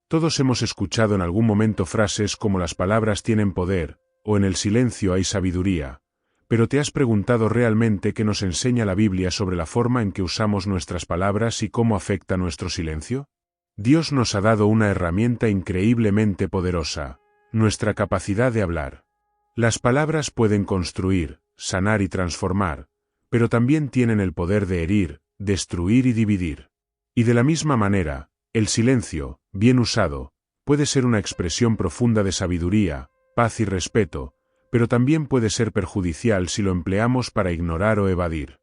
Todos hemos escuchado en algún momento frases como las palabras tienen poder, o en el silencio hay sabiduría, pero ¿te has preguntado realmente qué nos enseña la Biblia sobre la forma en que usamos nuestras palabras y cómo afecta nuestro silencio? Dios nos ha dado una herramienta increíblemente poderosa, nuestra capacidad de hablar. Las palabras pueden construir, sanar y transformar, pero también tienen el poder de herir, destruir y dividir. Y de la misma manera, el silencio, bien usado, puede ser una expresión profunda de sabiduría, paz y respeto, pero también puede ser perjudicial si lo empleamos para ignorar o evadir.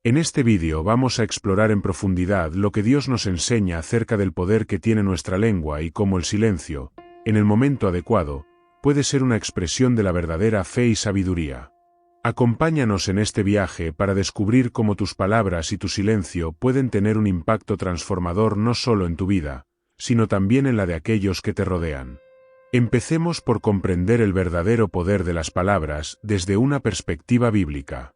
En este vídeo vamos a explorar en profundidad lo que Dios nos enseña acerca del poder que tiene nuestra lengua y cómo el silencio, en el momento adecuado, puede ser una expresión de la verdadera fe y sabiduría. Acompáñanos en este viaje para descubrir cómo tus palabras y tu silencio pueden tener un impacto transformador no solo en tu vida, sino también en la de aquellos que te rodean. Empecemos por comprender el verdadero poder de las palabras desde una perspectiva bíblica.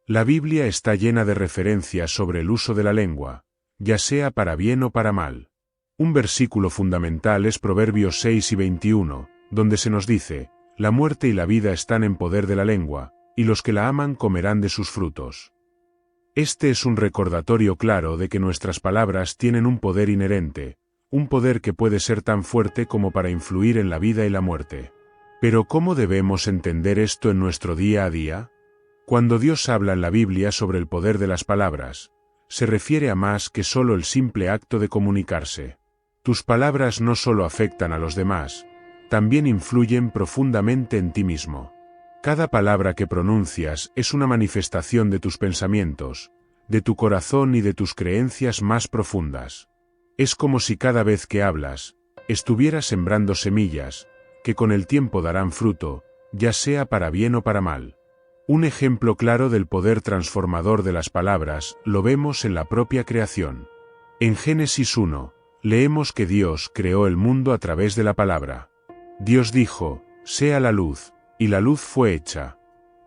La Biblia está llena de referencias sobre el uso de la lengua, ya sea para bien o para mal. Un versículo fundamental es Proverbios 6 y 21, donde se nos dice, la muerte y la vida están en poder de la lengua, y los que la aman comerán de sus frutos. Este es un recordatorio claro de que nuestras palabras tienen un poder inherente, un poder que puede ser tan fuerte como para influir en la vida y la muerte. Pero ¿cómo debemos entender esto en nuestro día a día? Cuando Dios habla en la Biblia sobre el poder de las palabras, se refiere a más que solo el simple acto de comunicarse. Tus palabras no solo afectan a los demás, también influyen profundamente en ti mismo. Cada palabra que pronuncias es una manifestación de tus pensamientos, de tu corazón y de tus creencias más profundas. Es como si cada vez que hablas, estuvieras sembrando semillas, que con el tiempo darán fruto, ya sea para bien o para mal. Un ejemplo claro del poder transformador de las palabras lo vemos en la propia creación. En Génesis 1, leemos que Dios creó el mundo a través de la palabra. Dios dijo, sea la luz, y la luz fue hecha.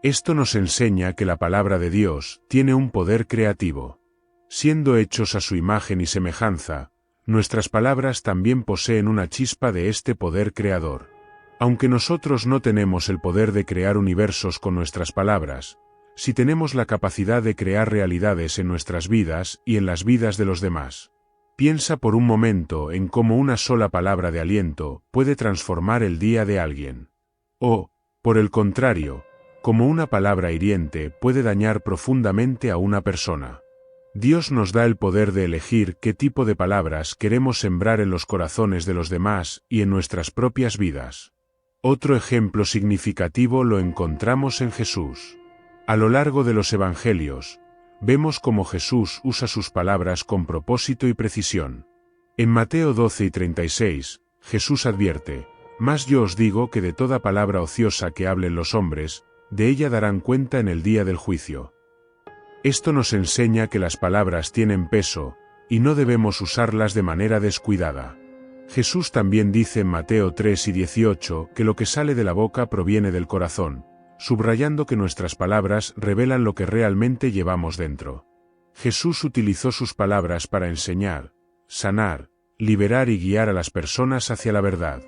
Esto nos enseña que la palabra de Dios tiene un poder creativo. Siendo hechos a su imagen y semejanza, nuestras palabras también poseen una chispa de este poder creador. Aunque nosotros no tenemos el poder de crear universos con nuestras palabras, sí tenemos la capacidad de crear realidades en nuestras vidas y en las vidas de los demás. Piensa por un momento en cómo una sola palabra de aliento puede transformar el día de alguien. O, por el contrario, cómo una palabra hiriente puede dañar profundamente a una persona. Dios nos da el poder de elegir qué tipo de palabras queremos sembrar en los corazones de los demás y en nuestras propias vidas. Otro ejemplo significativo lo encontramos en Jesús. A lo largo de los Evangelios, vemos cómo Jesús usa sus palabras con propósito y precisión. En Mateo 12 y 36, Jesús advierte, «Mas yo os digo que de toda palabra ociosa que hablen los hombres, de ella darán cuenta en el día del juicio». Esto nos enseña que las palabras tienen peso, y no debemos usarlas de manera descuidada. Jesús también dice en Mateo 3 y 18 que lo que sale de la boca proviene del corazón, subrayando que nuestras palabras revelan lo que realmente llevamos dentro. Jesús utilizó sus palabras para enseñar, sanar, liberar y guiar a las personas hacia la verdad.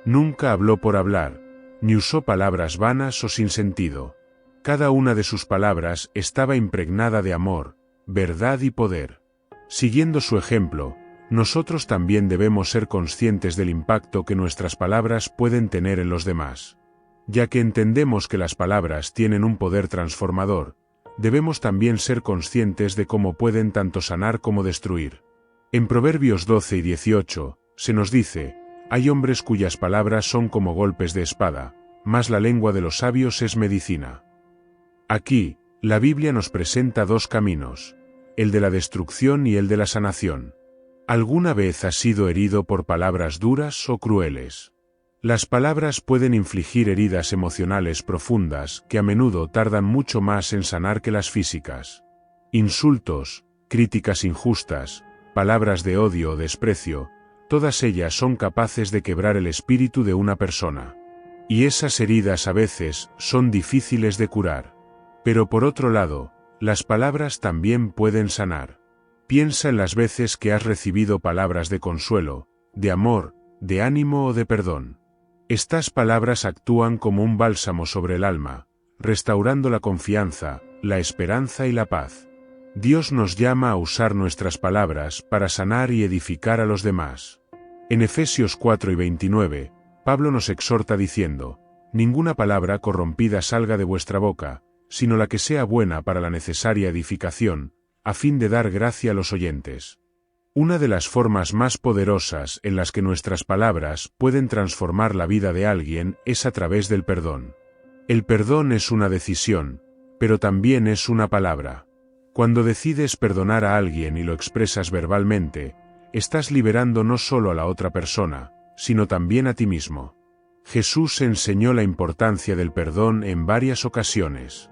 Nunca habló por hablar, ni usó palabras vanas o sin sentido. Cada una de sus palabras estaba impregnada de amor, verdad y poder. Siguiendo su ejemplo, nosotros también debemos ser conscientes del impacto que nuestras palabras pueden tener en los demás. Ya que entendemos que las palabras tienen un poder transformador, debemos también ser conscientes de cómo pueden tanto sanar como destruir. En Proverbios 12 y 18, se nos dice, hay hombres cuyas palabras son como golpes de espada, mas la lengua de los sabios es medicina. Aquí, la Biblia nos presenta dos caminos, el de la destrucción y el de la sanación. ¿Alguna vez has sido herido por palabras duras o crueles? Las palabras pueden infligir heridas emocionales profundas que a menudo tardan mucho más en sanar que las físicas. Insultos, críticas injustas, palabras de odio o desprecio, todas ellas son capaces de quebrar el espíritu de una persona. Y esas heridas a veces son difíciles de curar. Pero por otro lado, las palabras también pueden sanar. Piensa en las veces que has recibido palabras de consuelo, de amor, de ánimo o de perdón. Estas palabras actúan como un bálsamo sobre el alma, restaurando la confianza, la esperanza y la paz. Dios nos llama a usar nuestras palabras para sanar y edificar a los demás. En Efesios 4:29, Pablo nos exhorta diciendo: ninguna palabra corrompida salga de vuestra boca, sino la que sea buena para la necesaria edificación, a fin de dar gracia a los oyentes. Una de las formas más poderosas en las que nuestras palabras pueden transformar la vida de alguien es a través del perdón. El perdón es una decisión, pero también es una palabra. Cuando decides perdonar a alguien y lo expresas verbalmente, estás liberando no solo a la otra persona, sino también a ti mismo. Jesús enseñó la importancia del perdón en varias ocasiones.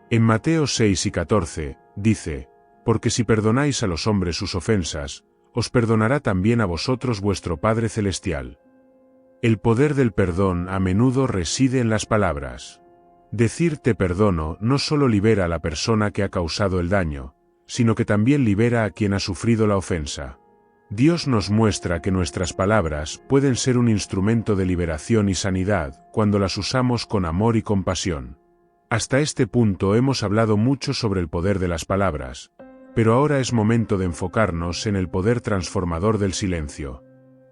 En Mateo 6:14, dice: porque si perdonáis a los hombres sus ofensas, os perdonará también a vosotros vuestro Padre Celestial. El poder del perdón a menudo reside en las palabras. Decir te perdono no solo libera a la persona que ha causado el daño, sino que también libera a quien ha sufrido la ofensa. Dios nos muestra que nuestras palabras pueden ser un instrumento de liberación y sanidad cuando las usamos con amor y compasión. Hasta este punto hemos hablado mucho sobre el poder de las palabras, pero ahora es momento de enfocarnos en el poder transformador del silencio.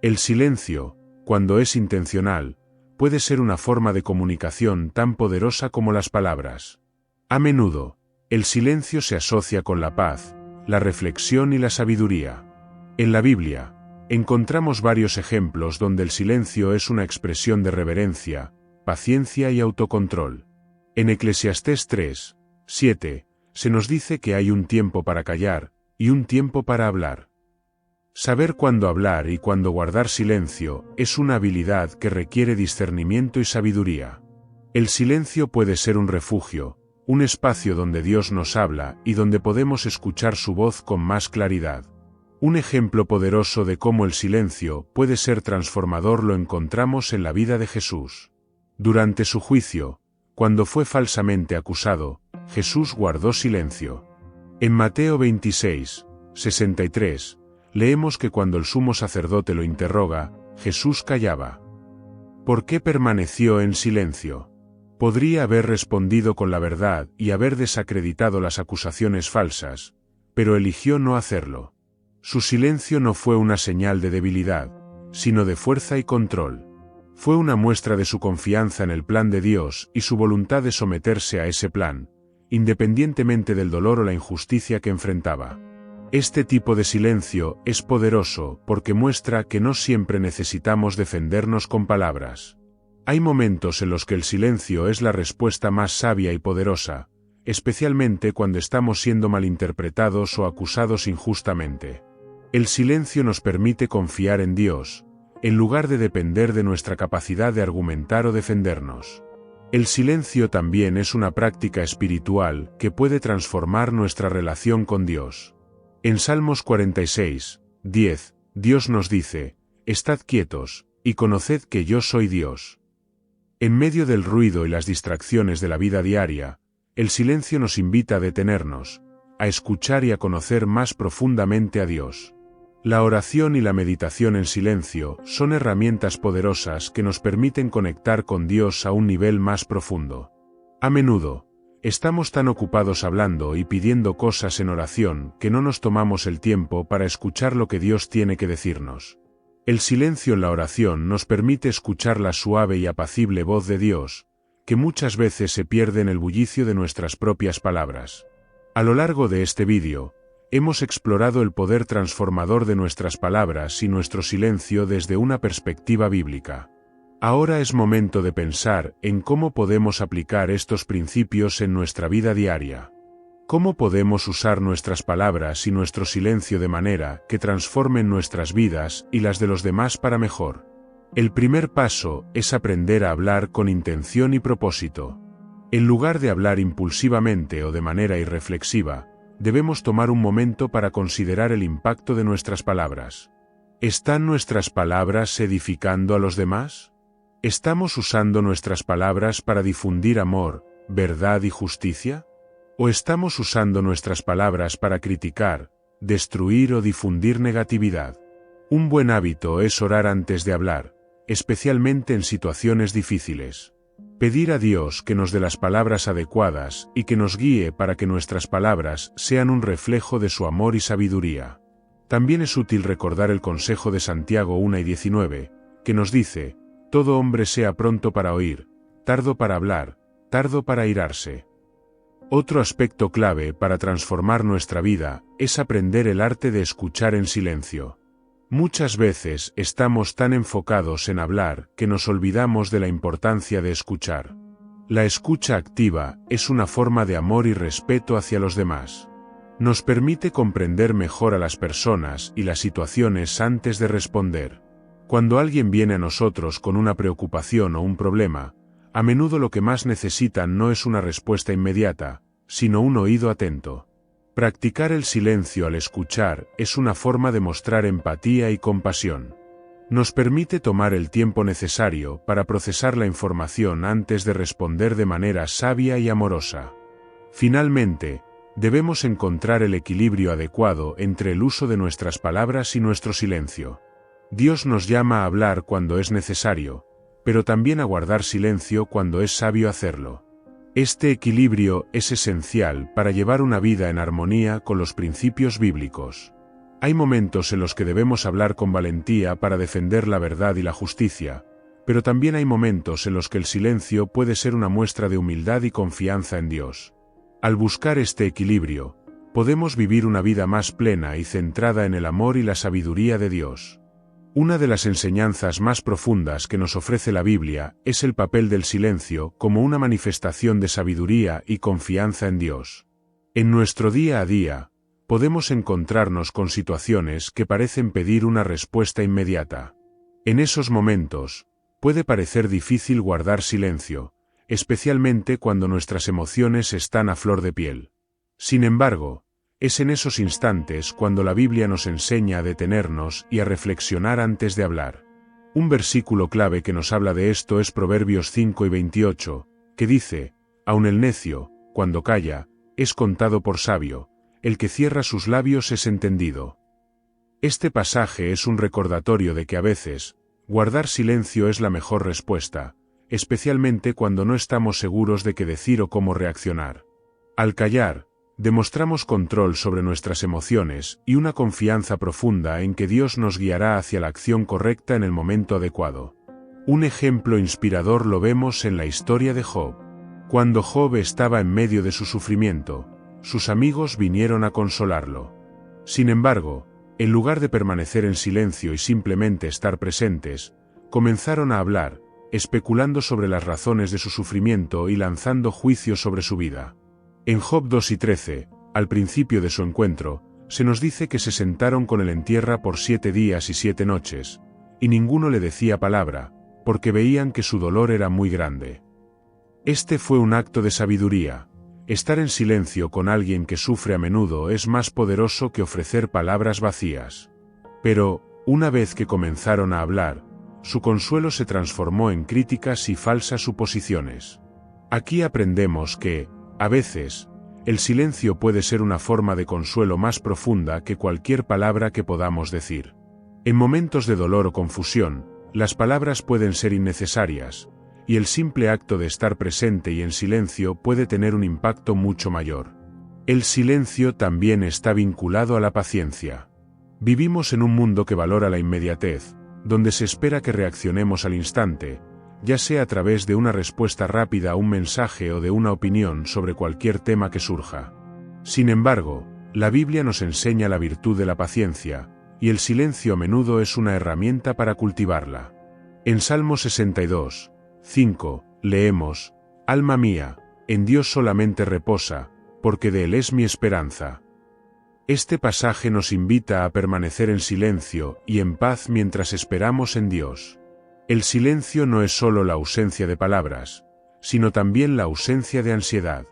El silencio, cuando es intencional, puede ser una forma de comunicación tan poderosa como las palabras. A menudo, el silencio se asocia con la paz, la reflexión y la sabiduría. En la Biblia, encontramos varios ejemplos donde el silencio es una expresión de reverencia, paciencia y autocontrol. En Eclesiastés 3:7, se nos dice que hay un tiempo para callar, y un tiempo para hablar. Saber cuándo hablar y cuándo guardar silencio es una habilidad que requiere discernimiento y sabiduría. El silencio puede ser un refugio, un espacio donde Dios nos habla y donde podemos escuchar su voz con más claridad. Un ejemplo poderoso de cómo el silencio puede ser transformador lo encontramos en la vida de Jesús. Durante su juicio, cuando fue falsamente acusado, Jesús guardó silencio. En Mateo 26:63, leemos que cuando el sumo sacerdote lo interroga, Jesús callaba. ¿Por qué permaneció en silencio? Podría haber respondido con la verdad y haber desacreditado las acusaciones falsas, pero eligió no hacerlo. Su silencio no fue una señal de debilidad, sino de fuerza y control. Fue una muestra de su confianza en el plan de Dios y su voluntad de someterse a ese plan, independientemente del dolor o la injusticia que enfrentaba. Este tipo de silencio es poderoso porque muestra que no siempre necesitamos defendernos con palabras. Hay momentos en los que el silencio es la respuesta más sabia y poderosa, especialmente cuando estamos siendo malinterpretados o acusados injustamente. El silencio nos permite confiar en Dios, en lugar de depender de nuestra capacidad de argumentar o defendernos. El silencio también es una práctica espiritual que puede transformar nuestra relación con Dios. En Salmos 46:10, Dios nos dice: estad quietos, y conoced que yo soy Dios. En medio del ruido y las distracciones de la vida diaria, el silencio nos invita a detenernos, a escuchar y a conocer más profundamente a Dios. La oración y la meditación en silencio son herramientas poderosas que nos permiten conectar con Dios a un nivel más profundo. A menudo, estamos tan ocupados hablando y pidiendo cosas en oración que no nos tomamos el tiempo para escuchar lo que Dios tiene que decirnos. El silencio en la oración nos permite escuchar la suave y apacible voz de Dios, que muchas veces se pierde en el bullicio de nuestras propias palabras. A lo largo de este vídeo, hemos explorado el poder transformador de nuestras palabras y nuestro silencio desde una perspectiva bíblica. Ahora es momento de pensar en cómo podemos aplicar estos principios en nuestra vida diaria. ¿Cómo podemos usar nuestras palabras y nuestro silencio de manera que transformen nuestras vidas y las de los demás para mejor? El primer paso es aprender a hablar con intención y propósito. En lugar de hablar impulsivamente o de manera irreflexiva, debemos tomar un momento para considerar el impacto de nuestras palabras. ¿Están nuestras palabras edificando a los demás? ¿Estamos usando nuestras palabras para difundir amor, verdad y justicia? ¿O estamos usando nuestras palabras para criticar, destruir o difundir negatividad? Un buen hábito es orar antes de hablar, especialmente en situaciones difíciles. Pedir a Dios que nos dé las palabras adecuadas y que nos guíe para que nuestras palabras sean un reflejo de su amor y sabiduría. También es útil recordar el consejo de Santiago 1:19, que nos dice: todo hombre sea pronto para oír, tardo para hablar, tardo para airarse. Otro aspecto clave para transformar nuestra vida es aprender el arte de escuchar en silencio. Muchas veces estamos tan enfocados en hablar que nos olvidamos de la importancia de escuchar. La escucha activa es una forma de amor y respeto hacia los demás. Nos permite comprender mejor a las personas y las situaciones antes de responder. Cuando alguien viene a nosotros con una preocupación o un problema, a menudo lo que más necesitan no es una respuesta inmediata, sino un oído atento. Practicar el silencio al escuchar es una forma de mostrar empatía y compasión. Nos permite tomar el tiempo necesario para procesar la información antes de responder de manera sabia y amorosa. Finalmente, debemos encontrar el equilibrio adecuado entre el uso de nuestras palabras y nuestro silencio. Dios nos llama a hablar cuando es necesario, pero también a guardar silencio cuando es sabio hacerlo. Este equilibrio es esencial para llevar una vida en armonía con los principios bíblicos. Hay momentos en los que debemos hablar con valentía para defender la verdad y la justicia, pero también hay momentos en los que el silencio puede ser una muestra de humildad y confianza en Dios. Al buscar este equilibrio, podemos vivir una vida más plena y centrada en el amor y la sabiduría de Dios. Una de las enseñanzas más profundas que nos ofrece la Biblia es el papel del silencio como una manifestación de sabiduría y confianza en Dios. En nuestro día a día, podemos encontrarnos con situaciones que parecen pedir una respuesta inmediata. En esos momentos, puede parecer difícil guardar silencio, especialmente cuando nuestras emociones están a flor de piel. Sin embargo, es en esos instantes cuando la Biblia nos enseña a detenernos y a reflexionar antes de hablar. Un versículo clave que nos habla de esto es Proverbios 5:28, que dice: aun el necio, cuando calla, es contado por sabio, el que cierra sus labios es entendido. Este pasaje es un recordatorio de que a veces, guardar silencio es la mejor respuesta, especialmente cuando no estamos seguros de qué decir o cómo reaccionar. Al callar, demostramos control sobre nuestras emociones y una confianza profunda en que Dios nos guiará hacia la acción correcta en el momento adecuado. Un ejemplo inspirador lo vemos en la historia de Job. Cuando Job estaba en medio de su sufrimiento, sus amigos vinieron a consolarlo. Sin embargo, en lugar de permanecer en silencio y simplemente estar presentes, comenzaron a hablar, especulando sobre las razones de su sufrimiento y lanzando juicios sobre su vida. En Job 2:13, al principio de su encuentro, se nos dice que se sentaron con él en tierra por 7 días y 7 noches, y ninguno le decía palabra, porque veían que su dolor era muy grande. Este fue un acto de sabiduría. Estar en silencio con alguien que sufre a menudo es más poderoso que ofrecer palabras vacías. Pero, una vez que comenzaron a hablar, su consuelo se transformó en críticas y falsas suposiciones. Aquí aprendemos que, a veces, el silencio puede ser una forma de consuelo más profunda que cualquier palabra que podamos decir. En momentos de dolor o confusión, las palabras pueden ser innecesarias, y el simple acto de estar presente y en silencio puede tener un impacto mucho mayor. El silencio también está vinculado a la paciencia. Vivimos en un mundo que valora la inmediatez, donde se espera que reaccionemos al instante, ya sea a través de una respuesta rápida a un mensaje o de una opinión sobre cualquier tema que surja. Sin embargo, la Biblia nos enseña la virtud de la paciencia, y el silencio a menudo es una herramienta para cultivarla. En Salmo 62:5, leemos: alma mía, en Dios solamente reposa, porque de Él es mi esperanza. Este pasaje nos invita a permanecer en silencio y en paz mientras esperamos en Dios. El silencio no es solo la ausencia de palabras, sino también la ausencia de ansiedad.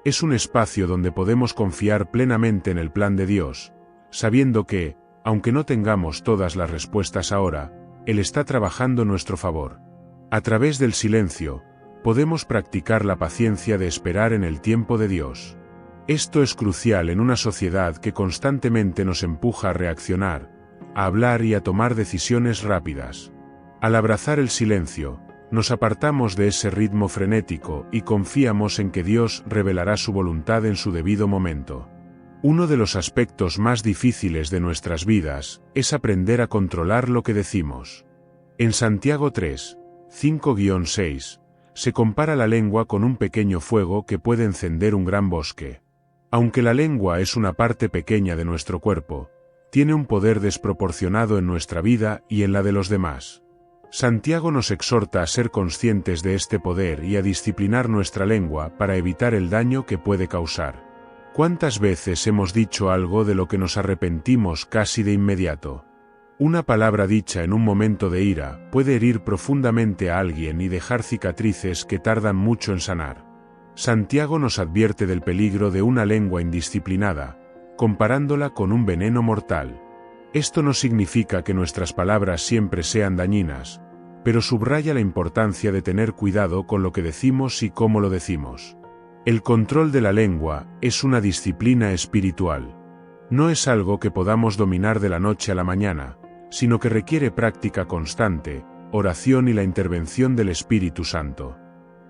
Es un espacio donde podemos confiar plenamente en el plan de Dios, sabiendo que, aunque no tengamos todas las respuestas ahora, Él está trabajando a nuestro favor. A través del silencio, podemos practicar la paciencia de esperar en el tiempo de Dios. Esto es crucial en una sociedad que constantemente nos empuja a reaccionar, a hablar y a tomar decisiones rápidas. Al abrazar el silencio, nos apartamos de ese ritmo frenético y confiamos en que Dios revelará su voluntad en su debido momento. Uno de los aspectos más difíciles de nuestras vidas es aprender a controlar lo que decimos. En Santiago 3, 5-6, se compara la lengua con un pequeño fuego que puede encender un gran bosque. Aunque la lengua es una parte pequeña de nuestro cuerpo, tiene un poder desproporcionado en nuestra vida y en la de los demás. Santiago nos exhorta a ser conscientes de este poder y a disciplinar nuestra lengua para evitar el daño que puede causar. ¿Cuántas veces hemos dicho algo de lo que nos arrepentimos casi de inmediato? Una palabra dicha en un momento de ira puede herir profundamente a alguien y dejar cicatrices que tardan mucho en sanar. Santiago nos advierte del peligro de una lengua indisciplinada, comparándola con un veneno mortal. Esto no significa que nuestras palabras siempre sean dañinas, pero subraya la importancia de tener cuidado con lo que decimos y cómo lo decimos. El control de la lengua es una disciplina espiritual. No es algo que podamos dominar de la noche a la mañana, sino que requiere práctica constante, oración y la intervención del Espíritu Santo.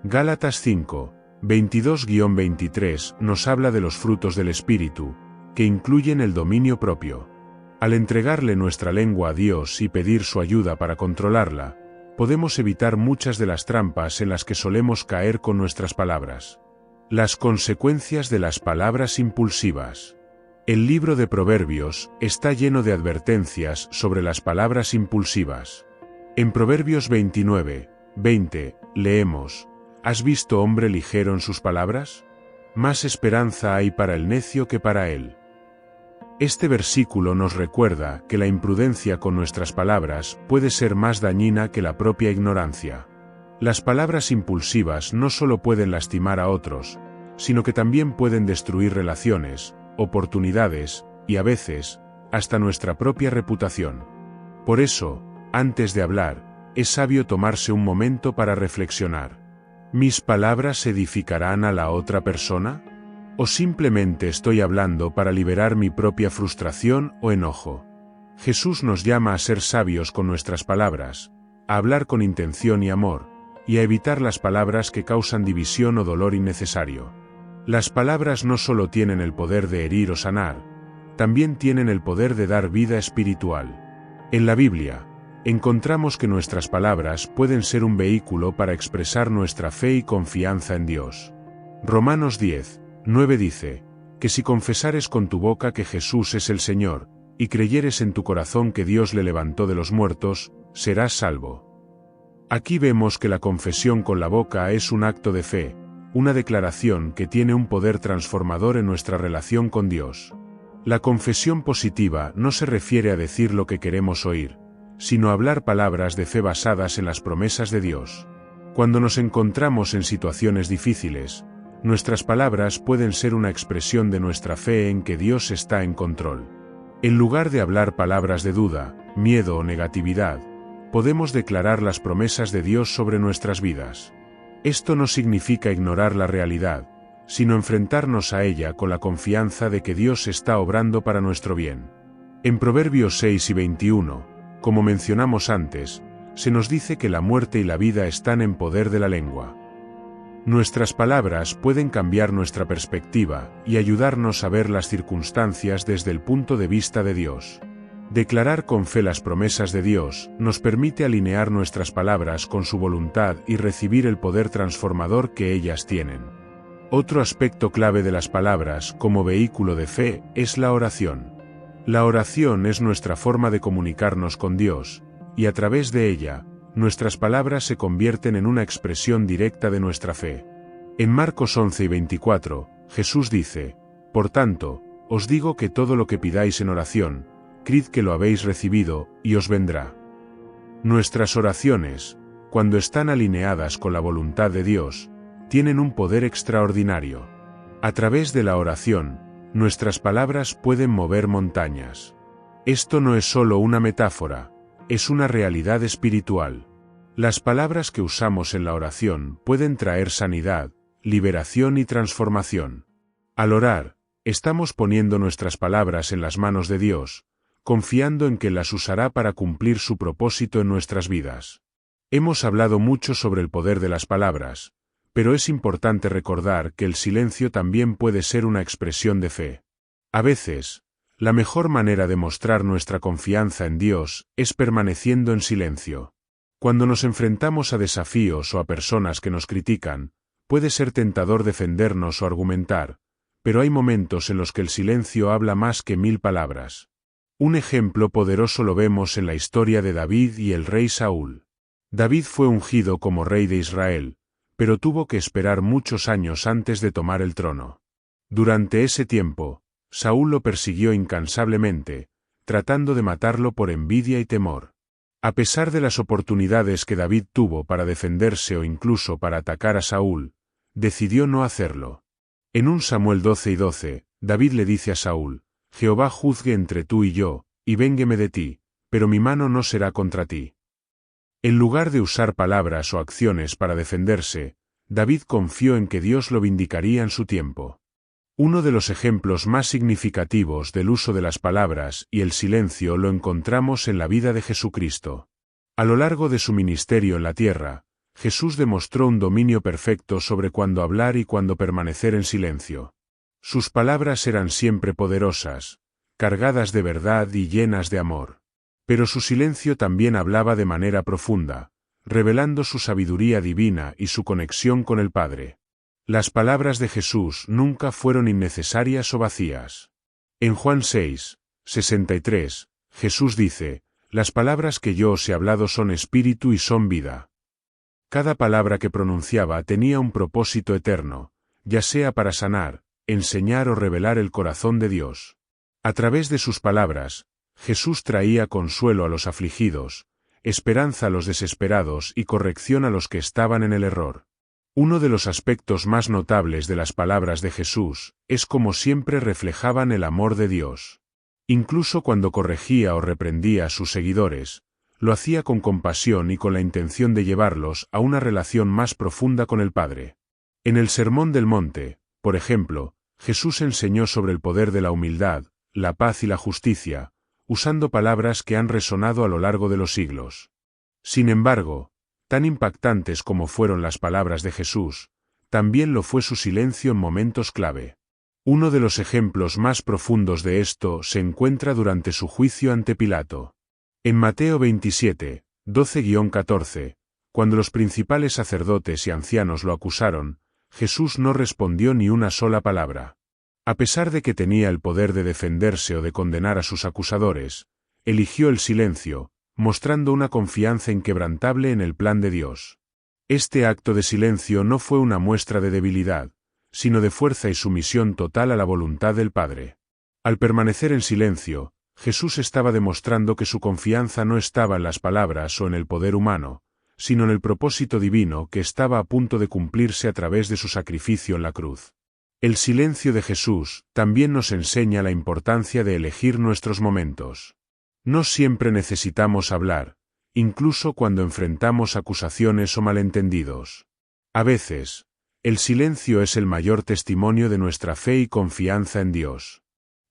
Gálatas 5, 22-23 nos habla de los frutos del Espíritu, que incluyen el dominio propio. Al entregarle nuestra lengua a Dios y pedir su ayuda para controlarla, podemos evitar muchas de las trampas en las que solemos caer con nuestras palabras. Las consecuencias de las palabras impulsivas. El libro de Proverbios está lleno de advertencias sobre las palabras impulsivas. En Proverbios 29, 20, leemos: ¿Has visto hombre ligero en sus palabras? Más esperanza hay para el necio que para él. Este versículo nos recuerda que la imprudencia con nuestras palabras puede ser más dañina que la propia ignorancia. Las palabras impulsivas no solo pueden lastimar a otros, sino que también pueden destruir relaciones, oportunidades, y a veces, hasta nuestra propia reputación. Por eso, antes de hablar, es sabio tomarse un momento para reflexionar. ¿Mis palabras edificarán a la otra persona? ¿O simplemente estoy hablando para liberar mi propia frustración o enojo? Jesús nos llama a ser sabios con nuestras palabras, a hablar con intención y amor, y a evitar las palabras que causan división o dolor innecesario. Las palabras no solo tienen el poder de herir o sanar, también tienen el poder de dar vida espiritual. En la Biblia, encontramos que nuestras palabras pueden ser un vehículo para expresar nuestra fe y confianza en Dios. Romanos 10, 9 dice, que si confesares con tu boca que Jesús es el Señor, y creyeres en tu corazón que Dios le levantó de los muertos, serás salvo. Aquí vemos que la confesión con la boca es un acto de fe, una declaración que tiene un poder transformador en nuestra relación con Dios. La confesión positiva no se refiere a decir lo que queremos oír, sino a hablar palabras de fe basadas en las promesas de Dios. Cuando nos encontramos en situaciones difíciles, nuestras palabras pueden ser una expresión de nuestra fe en que Dios está en control. En lugar de hablar palabras de duda, miedo o negatividad, podemos declarar las promesas de Dios sobre nuestras vidas. Esto no significa ignorar la realidad, sino enfrentarnos a ella con la confianza de que Dios está obrando para nuestro bien. En Proverbios 6 y 21, como mencionamos antes, se nos dice que la muerte y la vida están en poder de la lengua. Nuestras palabras pueden cambiar nuestra perspectiva y ayudarnos a ver las circunstancias desde el punto de vista de Dios. Declarar con fe las promesas de Dios nos permite alinear nuestras palabras con su voluntad y recibir el poder transformador que ellas tienen. Otro aspecto clave de las palabras como vehículo de fe es la oración. La oración es nuestra forma de comunicarnos con Dios, y a través de ella, nuestras palabras se convierten en una expresión directa de nuestra fe. En Marcos 11 y 24, Jesús dice: Por tanto, os digo que todo lo que pidáis en oración, creed que lo habéis recibido, y os vendrá. Nuestras oraciones, cuando están alineadas con la voluntad de Dios, tienen un poder extraordinario. A través de la oración, nuestras palabras pueden mover montañas. Esto no es solo una metáfora, es una realidad espiritual. Las palabras que usamos en la oración pueden traer sanidad, liberación y transformación. Al orar, estamos poniendo nuestras palabras en las manos de Dios, confiando en que las usará para cumplir su propósito en nuestras vidas. Hemos hablado mucho sobre el poder de las palabras, pero es importante recordar que el silencio también puede ser una expresión de fe. A veces, la mejor manera de mostrar nuestra confianza en Dios es permaneciendo en silencio. Cuando nos enfrentamos a desafíos o a personas que nos critican, puede ser tentador defendernos o argumentar, pero hay momentos en los que el silencio habla más que 1000 palabras. Un ejemplo poderoso lo vemos en la historia de David y el rey Saúl. David fue ungido como rey de Israel, pero tuvo que esperar muchos años antes de tomar el trono. Durante ese tiempo, Saúl lo persiguió incansablemente, tratando de matarlo por envidia y temor. A pesar de las oportunidades que David tuvo para defenderse o incluso para atacar a Saúl, decidió no hacerlo. En 1 Samuel 12:12, David le dice a Saúl: Jehová juzgue entre tú y yo, y véngueme de ti, pero mi mano no será contra ti. En lugar de usar palabras o acciones para defenderse, David confió en que Dios lo vindicaría en su tiempo. Uno de los ejemplos más significativos del uso de las palabras y el silencio lo encontramos en la vida de Jesucristo. A lo largo de su ministerio en la tierra, Jesús demostró un dominio perfecto sobre cuándo hablar y cuándo permanecer en silencio. Sus palabras eran siempre poderosas, cargadas de verdad y llenas de amor. Pero su silencio también hablaba de manera profunda, revelando su sabiduría divina y su conexión con el Padre. Las palabras de Jesús nunca fueron innecesarias o vacías. En Juan 6:63, Jesús dice: Las palabras que yo os he hablado son espíritu y son vida. Cada palabra que pronunciaba tenía un propósito eterno, ya sea para sanar, enseñar o revelar el corazón de Dios. A través de sus palabras, Jesús traía consuelo a los afligidos, esperanza a los desesperados y corrección a los que estaban en el error. Uno de los aspectos más notables de las palabras de Jesús es cómo siempre reflejaban el amor de Dios. Incluso cuando corregía o reprendía a sus seguidores, lo hacía con compasión y con la intención de llevarlos a una relación más profunda con el Padre. En el Sermón del Monte, por ejemplo, Jesús enseñó sobre el poder de la humildad, la paz y la justicia, usando palabras que han resonado a lo largo de los siglos. Sin embargo, tan impactantes como fueron las palabras de Jesús, también lo fue su silencio en momentos clave. Uno de los ejemplos más profundos de esto se encuentra durante su juicio ante Pilato. En Mateo 27:12-14, cuando los principales sacerdotes y ancianos lo acusaron, Jesús no respondió ni una sola palabra. A pesar de que tenía el poder de defenderse o de condenar a sus acusadores, eligió el silencio, mostrando una confianza inquebrantable en el plan de Dios. Este acto de silencio no fue una muestra de debilidad, sino de fuerza y sumisión total a la voluntad del Padre. Al permanecer en silencio, Jesús estaba demostrando que su confianza no estaba en las palabras o en el poder humano, sino en el propósito divino que estaba a punto de cumplirse a través de su sacrificio en la cruz. El silencio de Jesús también nos enseña la importancia de elegir nuestros momentos. No siempre necesitamos hablar, incluso cuando enfrentamos acusaciones o malentendidos. A veces, el silencio es el mayor testimonio de nuestra fe y confianza en Dios.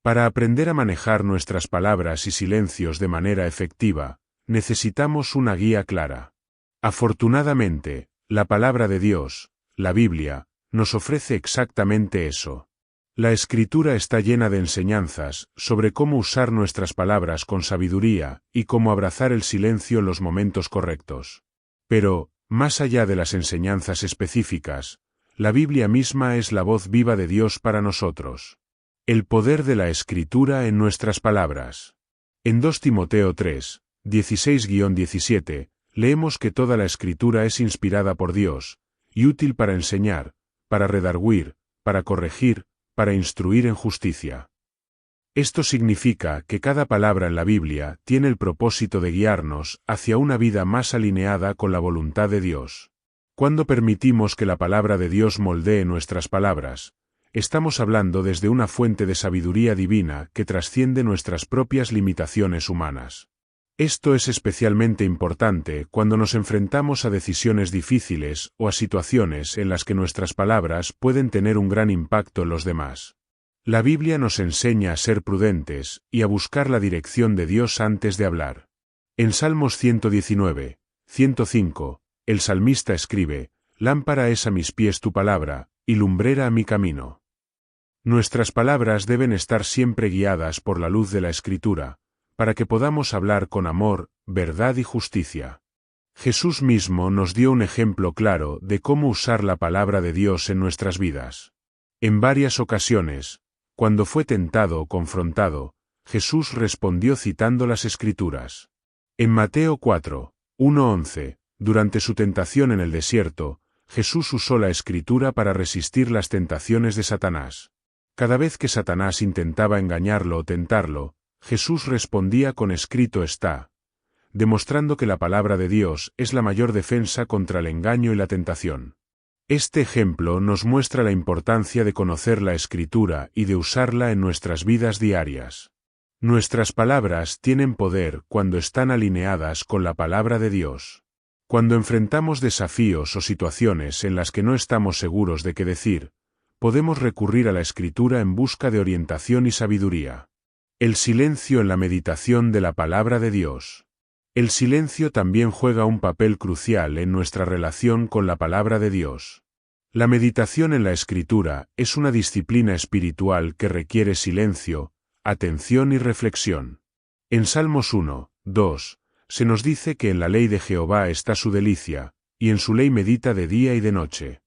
Para aprender a manejar nuestras palabras y silencios de manera efectiva, necesitamos una guía clara. Afortunadamente, la palabra de Dios, la Biblia, nos ofrece exactamente eso. La Escritura está llena de enseñanzas sobre cómo usar nuestras palabras con sabiduría y cómo abrazar el silencio en los momentos correctos. Pero, más allá de las enseñanzas específicas, la Biblia misma es la voz viva de Dios para nosotros. El poder de la Escritura en nuestras palabras. En 2 Timoteo 3:16-17, leemos que toda la Escritura es inspirada por Dios, y útil para enseñar, para redarguir, para corregir, para instruir en justicia. Esto significa que cada palabra en la Biblia tiene el propósito de guiarnos hacia una vida más alineada con la voluntad de Dios. Cuando permitimos que la palabra de Dios moldee nuestras palabras, estamos hablando desde una fuente de sabiduría divina que trasciende nuestras propias limitaciones humanas. Esto es especialmente importante cuando nos enfrentamos a decisiones difíciles o a situaciones en las que nuestras palabras pueden tener un gran impacto en los demás. La Biblia nos enseña a ser prudentes y a buscar la dirección de Dios antes de hablar. En Salmos 119, 105, el salmista escribe: «Lámpara es a mis pies tu palabra, y lumbrera a mi camino». Nuestras palabras deben estar siempre guiadas por la luz de la Escritura, para que podamos hablar con amor, verdad y justicia. Jesús mismo nos dio un ejemplo claro de cómo usar la palabra de Dios en nuestras vidas. En varias ocasiones, cuando fue tentado o confrontado, Jesús respondió citando las Escrituras. En Mateo 4, 1-11, durante su tentación en el desierto, Jesús usó la Escritura para resistir las tentaciones de Satanás. Cada vez que Satanás intentaba engañarlo o tentarlo, Jesús respondía con «escrito está», demostrando que la palabra de Dios es la mayor defensa contra el engaño y la tentación. Este ejemplo nos muestra la importancia de conocer la Escritura y de usarla en nuestras vidas diarias. Nuestras palabras tienen poder cuando están alineadas con la palabra de Dios. Cuando enfrentamos desafíos o situaciones en las que no estamos seguros de qué decir, podemos recurrir a la Escritura en busca de orientación y sabiduría. El silencio en la meditación de la palabra de Dios. El silencio también juega un papel crucial en nuestra relación con la palabra de Dios. La meditación en la Escritura es una disciplina espiritual que requiere silencio, atención y reflexión. En Salmos 1, 2, se nos dice que en la ley de Jehová está su delicia, y en su ley medita de día y de noche.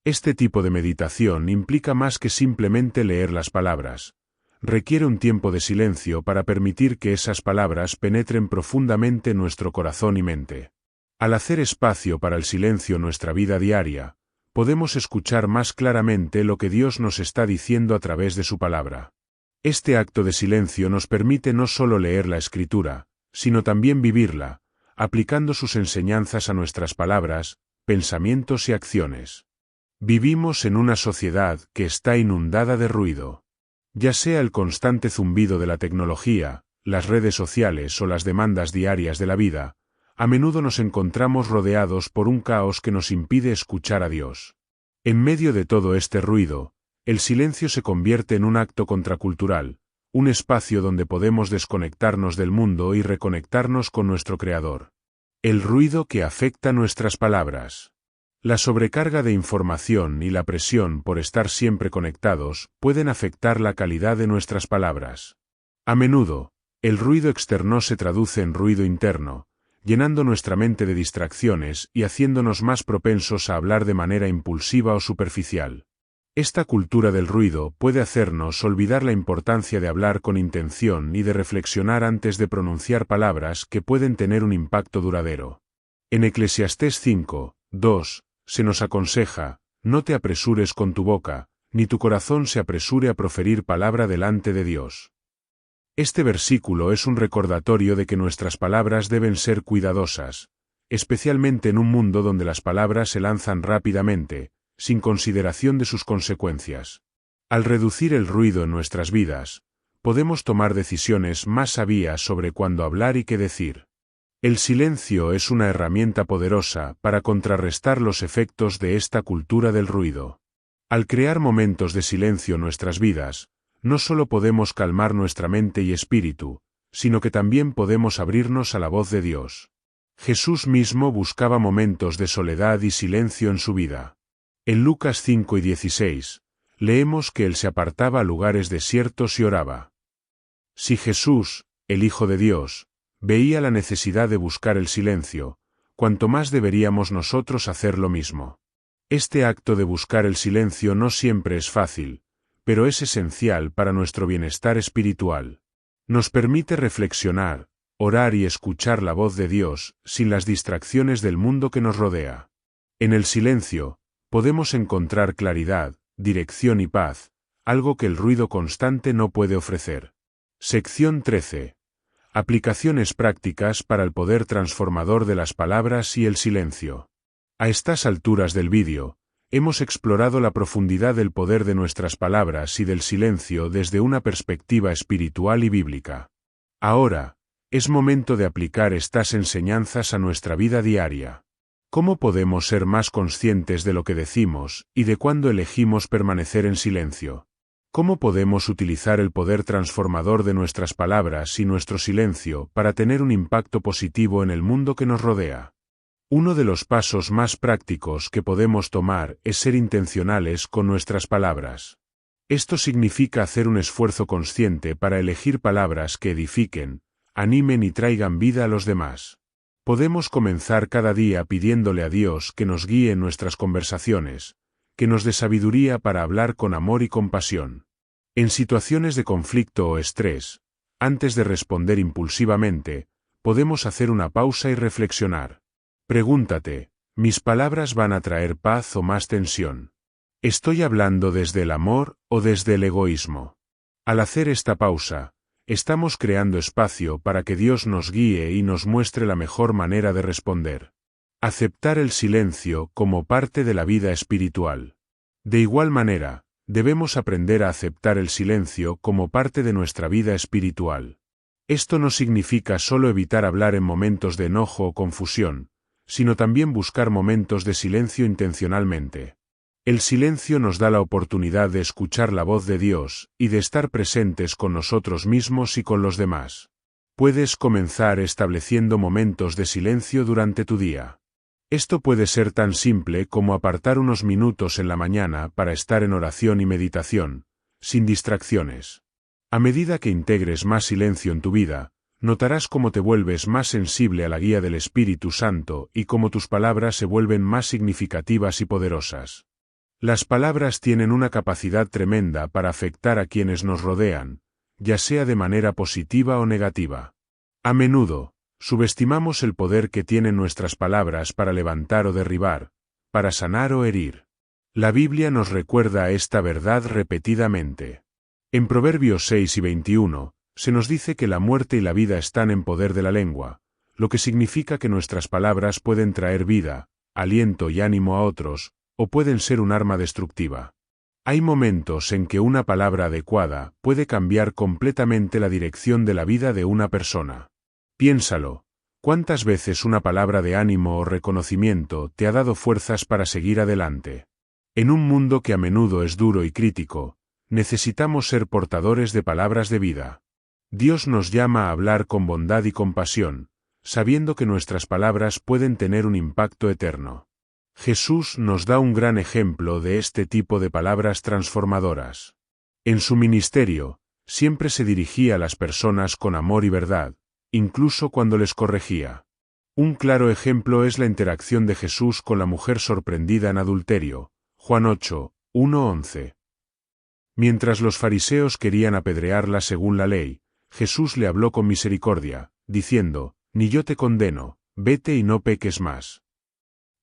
Este tipo de meditación implica más que simplemente leer las palabras. Requiere un tiempo de silencio para permitir que esas palabras penetren profundamente en nuestro corazón y mente. Al hacer espacio para el silencio en nuestra vida diaria, podemos escuchar más claramente lo que Dios nos está diciendo a través de su palabra. Este acto de silencio nos permite no solo leer la Escritura, sino también vivirla, aplicando sus enseñanzas a nuestras palabras, pensamientos y acciones. Vivimos en una sociedad que está inundada de ruido. Ya sea el constante zumbido de la tecnología, las redes sociales o las demandas diarias de la vida, a menudo nos encontramos rodeados por un caos que nos impide escuchar a Dios. En medio de todo este ruido, el silencio se convierte en un acto contracultural, un espacio donde podemos desconectarnos del mundo y reconectarnos con nuestro Creador. El ruido que afecta nuestras palabras. La sobrecarga de información y la presión por estar siempre conectados pueden afectar la calidad de nuestras palabras. A menudo, el ruido externo se traduce en ruido interno, llenando nuestra mente de distracciones y haciéndonos más propensos a hablar de manera impulsiva o superficial. Esta cultura del ruido puede hacernos olvidar la importancia de hablar con intención y de reflexionar antes de pronunciar palabras que pueden tener un impacto duradero. En Eclesiastés 5, 2, se nos aconseja: no te apresures con tu boca, ni tu corazón se apresure a proferir palabra delante de Dios. Este versículo es un recordatorio de que nuestras palabras deben ser cuidadosas, especialmente en un mundo donde las palabras se lanzan rápidamente, sin consideración de sus consecuencias. Al reducir el ruido en nuestras vidas, podemos tomar decisiones más sabias sobre cuándo hablar y qué decir. El silencio es una herramienta poderosa para contrarrestar los efectos de esta cultura del ruido. Al crear momentos de silencio en nuestras vidas, no solo podemos calmar nuestra mente y espíritu, sino que también podemos abrirnos a la voz de Dios. Jesús mismo buscaba momentos de soledad y silencio en su vida. En Lucas 5 y 16, leemos que él se apartaba a lugares desiertos y oraba. Si Jesús, el Hijo de Dios, veía la necesidad de buscar el silencio, cuanto más deberíamos nosotros hacer lo mismo. Este acto de buscar el silencio no siempre es fácil, pero es esencial para nuestro bienestar espiritual. Nos permite reflexionar, orar y escuchar la voz de Dios sin las distracciones del mundo que nos rodea. En el silencio, podemos encontrar claridad, dirección y paz, algo que el ruido constante no puede ofrecer. Sección 13. Aplicaciones prácticas para el poder transformador de las palabras y el silencio. A estas alturas del vídeo, hemos explorado la profundidad del poder de nuestras palabras y del silencio desde una perspectiva espiritual y bíblica. Ahora, es momento de aplicar estas enseñanzas a nuestra vida diaria. ¿Cómo podemos ser más conscientes de lo que decimos y de cuándo elegimos permanecer en silencio? ¿Cómo podemos utilizar el poder transformador de nuestras palabras y nuestro silencio para tener un impacto positivo en el mundo que nos rodea? Uno de los pasos más prácticos que podemos tomar es ser intencionales con nuestras palabras. Esto significa hacer un esfuerzo consciente para elegir palabras que edifiquen, animen y traigan vida a los demás. Podemos comenzar cada día pidiéndole a Dios que nos guíe en nuestras conversaciones, que nos dé sabiduría para hablar con amor y compasión. En situaciones de conflicto o estrés, antes de responder impulsivamente, podemos hacer una pausa y reflexionar. Pregúntate, ¿mis palabras van a traer paz o más tensión? ¿Estoy hablando desde el amor o desde el egoísmo? Al hacer esta pausa, estamos creando espacio para que Dios nos guíe y nos muestre la mejor manera de responder. Aceptar el silencio como parte de la vida espiritual. De igual manera, debemos aprender a aceptar el silencio como parte de nuestra vida espiritual. Esto no significa solo evitar hablar en momentos de enojo o confusión, sino también buscar momentos de silencio intencionalmente. El silencio nos da la oportunidad de escuchar la voz de Dios y de estar presentes con nosotros mismos y con los demás. Puedes comenzar estableciendo momentos de silencio durante tu día. Esto puede ser tan simple como apartar unos minutos en la mañana para estar en oración y meditación, sin distracciones. A medida que integres más silencio en tu vida, notarás cómo te vuelves más sensible a la guía del Espíritu Santo y cómo tus palabras se vuelven más significativas y poderosas. Las palabras tienen una capacidad tremenda para afectar a quienes nos rodean, ya sea de manera positiva o negativa. A menudo, subestimamos el poder que tienen nuestras palabras para levantar o derribar, para sanar o herir. La Biblia nos recuerda esta verdad repetidamente. En Proverbios 6 y 21, se nos dice que la muerte y la vida están en poder de la lengua, lo que significa que nuestras palabras pueden traer vida, aliento y ánimo a otros, o pueden ser un arma destructiva. Hay momentos en que una palabra adecuada puede cambiar completamente la dirección de la vida de una persona. Piénsalo, ¿cuántas veces una palabra de ánimo o reconocimiento te ha dado fuerzas para seguir adelante? En un mundo que a menudo es duro y crítico, necesitamos ser portadores de palabras de vida. Dios nos llama a hablar con bondad y compasión, sabiendo que nuestras palabras pueden tener un impacto eterno. Jesús nos da un gran ejemplo de este tipo de palabras transformadoras. En su ministerio, siempre se dirigía a las personas con amor y verdad, incluso cuando les corregía. Un claro ejemplo es la interacción de Jesús con la mujer sorprendida en adulterio, Juan 8, 1-11. Mientras los fariseos querían apedrearla según la ley, Jesús le habló con misericordia, diciendo, «Ni yo te condeno, vete y no peques más».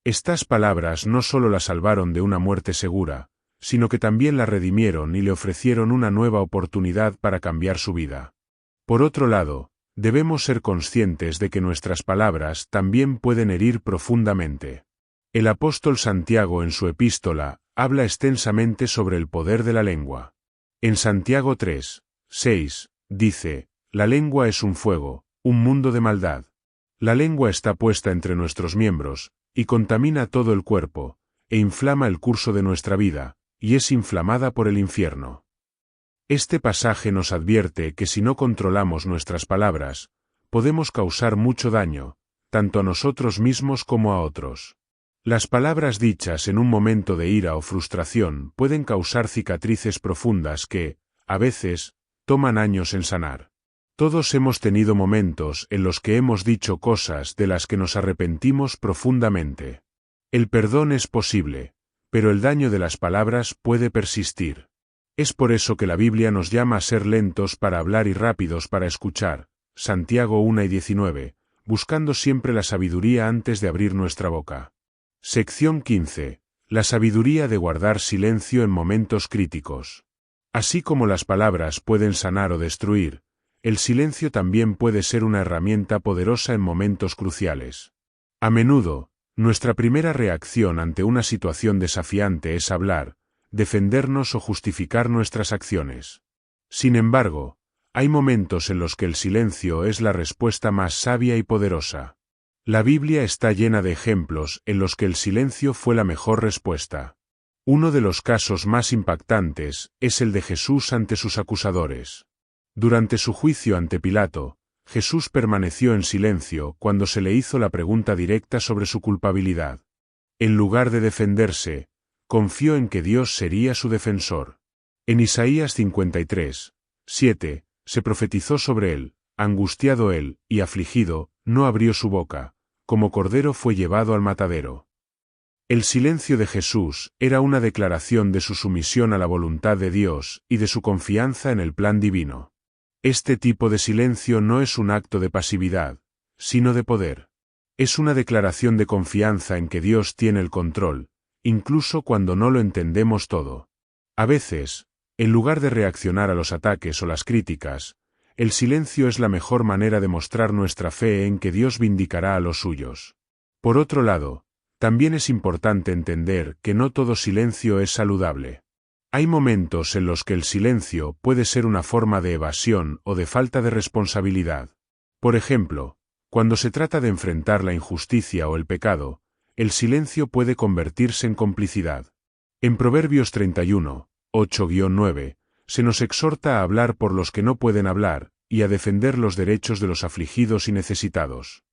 Estas palabras no solo la salvaron de una muerte segura, sino que también la redimieron y le ofrecieron una nueva oportunidad para cambiar su vida. Por otro lado, debemos ser conscientes de que nuestras palabras también pueden herir profundamente. El apóstol Santiago en su epístola habla extensamente sobre el poder de la lengua. En Santiago 3, 6, dice, «La lengua es un fuego, un mundo de maldad. La lengua está puesta entre nuestros miembros, y contamina todo el cuerpo, e inflama el curso de nuestra vida, y es inflamada por el infierno». Este pasaje nos advierte que si no controlamos nuestras palabras, podemos causar mucho daño, tanto a nosotros mismos como a otros. Las palabras dichas en un momento de ira o frustración pueden causar cicatrices profundas que, a veces, toman años en sanar. Todos hemos tenido momentos en los que hemos dicho cosas de las que nos arrepentimos profundamente. El perdón es posible, pero el daño de las palabras puede persistir. Es por eso que la Biblia nos llama a ser lentos para hablar y rápidos para escuchar, Santiago 1 y 19, buscando siempre la sabiduría antes de abrir nuestra boca. Sección 15. La sabiduría de guardar silencio en momentos críticos. Así como las palabras pueden sanar o destruir, el silencio también puede ser una herramienta poderosa en momentos cruciales. A menudo, nuestra primera reacción ante una situación desafiante es hablar, defendernos o justificar nuestras acciones. Sin embargo, hay momentos en los que el silencio es la respuesta más sabia y poderosa. La Biblia está llena de ejemplos en los que el silencio fue la mejor respuesta. Uno de los casos más impactantes es el de Jesús ante sus acusadores. Durante su juicio ante Pilato, Jesús permaneció en silencio cuando se le hizo la pregunta directa sobre su culpabilidad. En lugar de defenderse, confió en que Dios sería su defensor. En Isaías 53, 7, se profetizó sobre él: angustiado él, y afligido, no abrió su boca, como cordero fue llevado al matadero. El silencio de Jesús era una declaración de su sumisión a la voluntad de Dios y de su confianza en el plan divino. Este tipo de silencio no es un acto de pasividad, sino de poder. Es una declaración de confianza en que Dios tiene el control, incluso cuando no lo entendemos todo. A veces, en lugar de reaccionar a los ataques o las críticas, el silencio es la mejor manera de mostrar nuestra fe en que Dios vindicará a los suyos. Por otro lado, también es importante entender que no todo silencio es saludable. Hay momentos en los que el silencio puede ser una forma de evasión o de falta de responsabilidad. Por ejemplo, cuando se trata de enfrentar la injusticia o el pecado, el silencio puede convertirse en complicidad. En Proverbios 31, 8-9, se nos exhorta a hablar por los que no pueden hablar, y a defender los derechos de los afligidos y necesitados.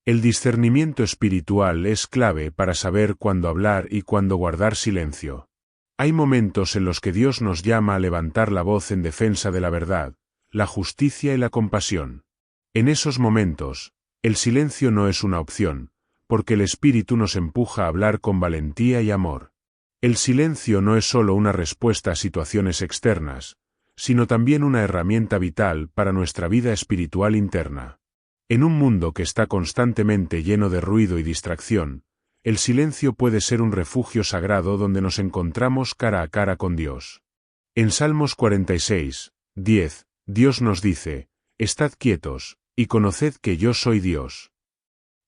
El discernimiento espiritual es clave para saber cuándo hablar y cuándo guardar silencio. Hay momentos en los que Dios nos llama a levantar la voz en defensa de la verdad, la justicia y la compasión. En esos momentos, el silencio no es una opción, porque el Espíritu nos empuja a hablar con valentía y amor. El silencio no es solo una respuesta a situaciones externas, sino también una herramienta vital para nuestra vida espiritual interna. En un mundo que está constantemente lleno de ruido y distracción, el silencio puede ser un refugio sagrado donde nos encontramos cara a cara con Dios. En Salmos 46, 10, Dios nos dice: «Estad quietos, y conoced que yo soy Dios».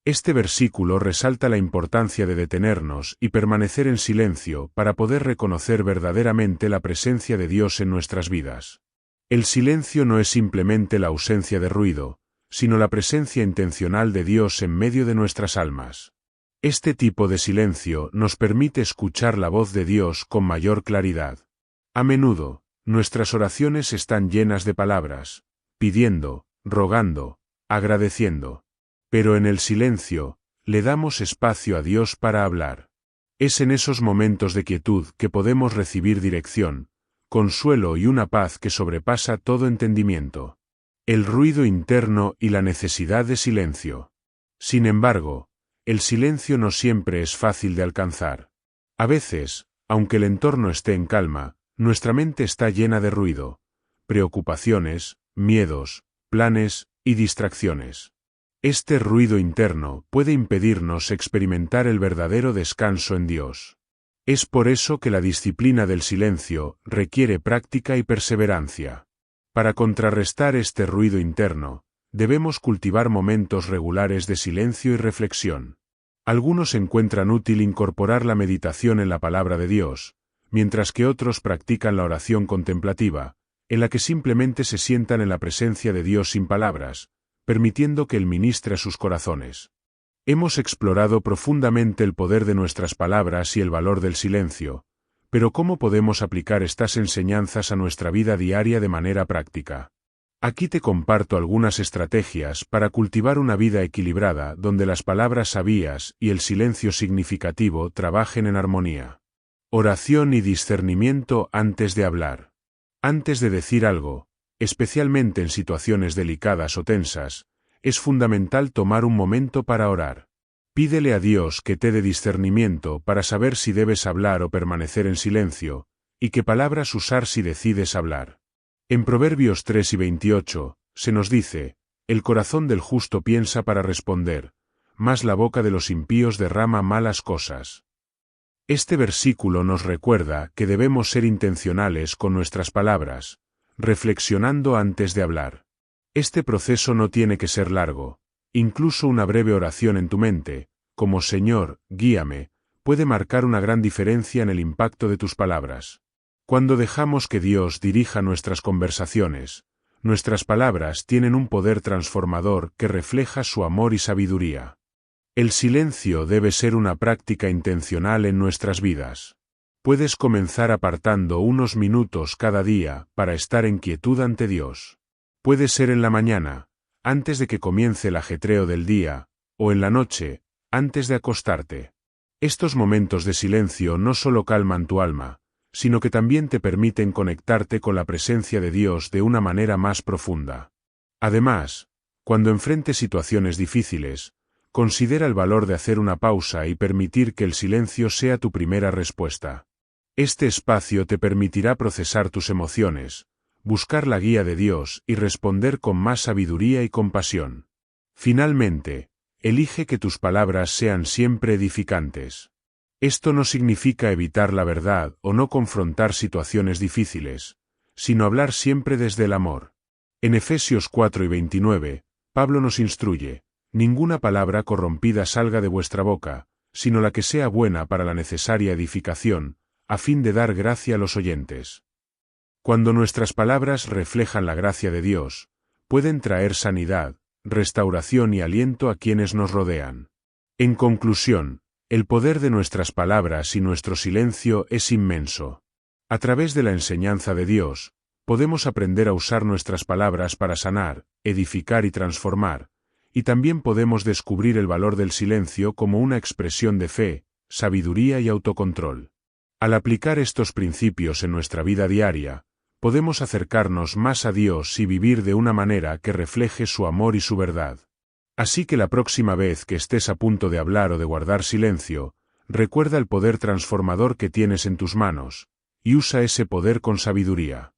Este versículo resalta la importancia de detenernos y permanecer en silencio para poder reconocer verdaderamente la presencia de Dios en nuestras vidas. El silencio no es simplemente la ausencia de ruido, sino la presencia intencional de Dios en medio de nuestras almas. Este tipo de silencio nos permite escuchar la voz de Dios con mayor claridad. A menudo, nuestras oraciones están llenas de palabras, pidiendo, rogando, agradeciendo. Pero en el silencio, le damos espacio a Dios para hablar. Es en esos momentos de quietud que podemos recibir dirección, consuelo y una paz que sobrepasa todo entendimiento. El ruido interno y la necesidad de silencio. Sin embargo, el silencio no siempre es fácil de alcanzar. A veces, aunque el entorno esté en calma, nuestra mente está llena de ruido, preocupaciones, miedos, planes y distracciones. Este ruido interno puede impedirnos experimentar el verdadero descanso en Dios. Es por eso que la disciplina del silencio requiere práctica y perseverancia. Para contrarrestar este ruido interno, debemos cultivar momentos regulares de silencio y reflexión. Algunos encuentran útil incorporar la meditación en la palabra de Dios, mientras que otros practican la oración contemplativa, en la que simplemente se sientan en la presencia de Dios sin palabras, permitiendo que Él ministre a sus corazones. Hemos explorado profundamente el poder de nuestras palabras y el valor del silencio, pero ¿cómo podemos aplicar estas enseñanzas a nuestra vida diaria de manera práctica? Aquí te comparto algunas estrategias para cultivar una vida equilibrada donde las palabras sabias y el silencio significativo trabajen en armonía. Oración y discernimiento antes de hablar. Antes de decir algo, especialmente en situaciones delicadas o tensas, es fundamental tomar un momento para orar. Pídele a Dios que te dé discernimiento para saber si debes hablar o permanecer en silencio, y qué palabras usar si decides hablar. En Proverbios 3:28, se nos dice: «El corazón del justo piensa para responder, mas la boca de los impíos derrama malas cosas». Este versículo nos recuerda que debemos ser intencionales con nuestras palabras, reflexionando antes de hablar. Este proceso no tiene que ser largo. Incluso una breve oración en tu mente, como «Señor, guíame», puede marcar una gran diferencia en el impacto de tus palabras. Cuando dejamos que Dios dirija nuestras conversaciones, nuestras palabras tienen un poder transformador que refleja su amor y sabiduría. El silencio debe ser una práctica intencional en nuestras vidas. Puedes comenzar apartando unos minutos cada día para estar en quietud ante Dios. Puede ser en la mañana, antes de que comience el ajetreo del día, o en la noche, antes de acostarte. Estos momentos de silencio no solo calman tu alma, sino que también te permiten conectarte con la presencia de Dios de una manera más profunda. Además, cuando enfrentes situaciones difíciles, considera el valor de hacer una pausa y permitir que el silencio sea tu primera respuesta. Este espacio te permitirá procesar tus emociones, buscar la guía de Dios y responder con más sabiduría y compasión. Finalmente, elige que tus palabras sean siempre edificantes. Esto no significa evitar la verdad o no confrontar situaciones difíciles, sino hablar siempre desde el amor. En Efesios 4:29, Pablo nos instruye: ninguna palabra corrompida salga de vuestra boca, sino la que sea buena para la necesaria edificación, a fin de dar gracia a los oyentes. Cuando nuestras palabras reflejan la gracia de Dios, pueden traer sanidad, restauración y aliento a quienes nos rodean. En conclusión, el poder de nuestras palabras y nuestro silencio es inmenso. A través de la enseñanza de Dios, podemos aprender a usar nuestras palabras para sanar, edificar y transformar, y también podemos descubrir el valor del silencio como una expresión de fe, sabiduría y autocontrol. Al aplicar estos principios en nuestra vida diaria, podemos acercarnos más a Dios y vivir de una manera que refleje su amor y su verdad. Así que la próxima vez que estés a punto de hablar o de guardar silencio, recuerda el poder transformador que tienes en tus manos, y usa ese poder con sabiduría.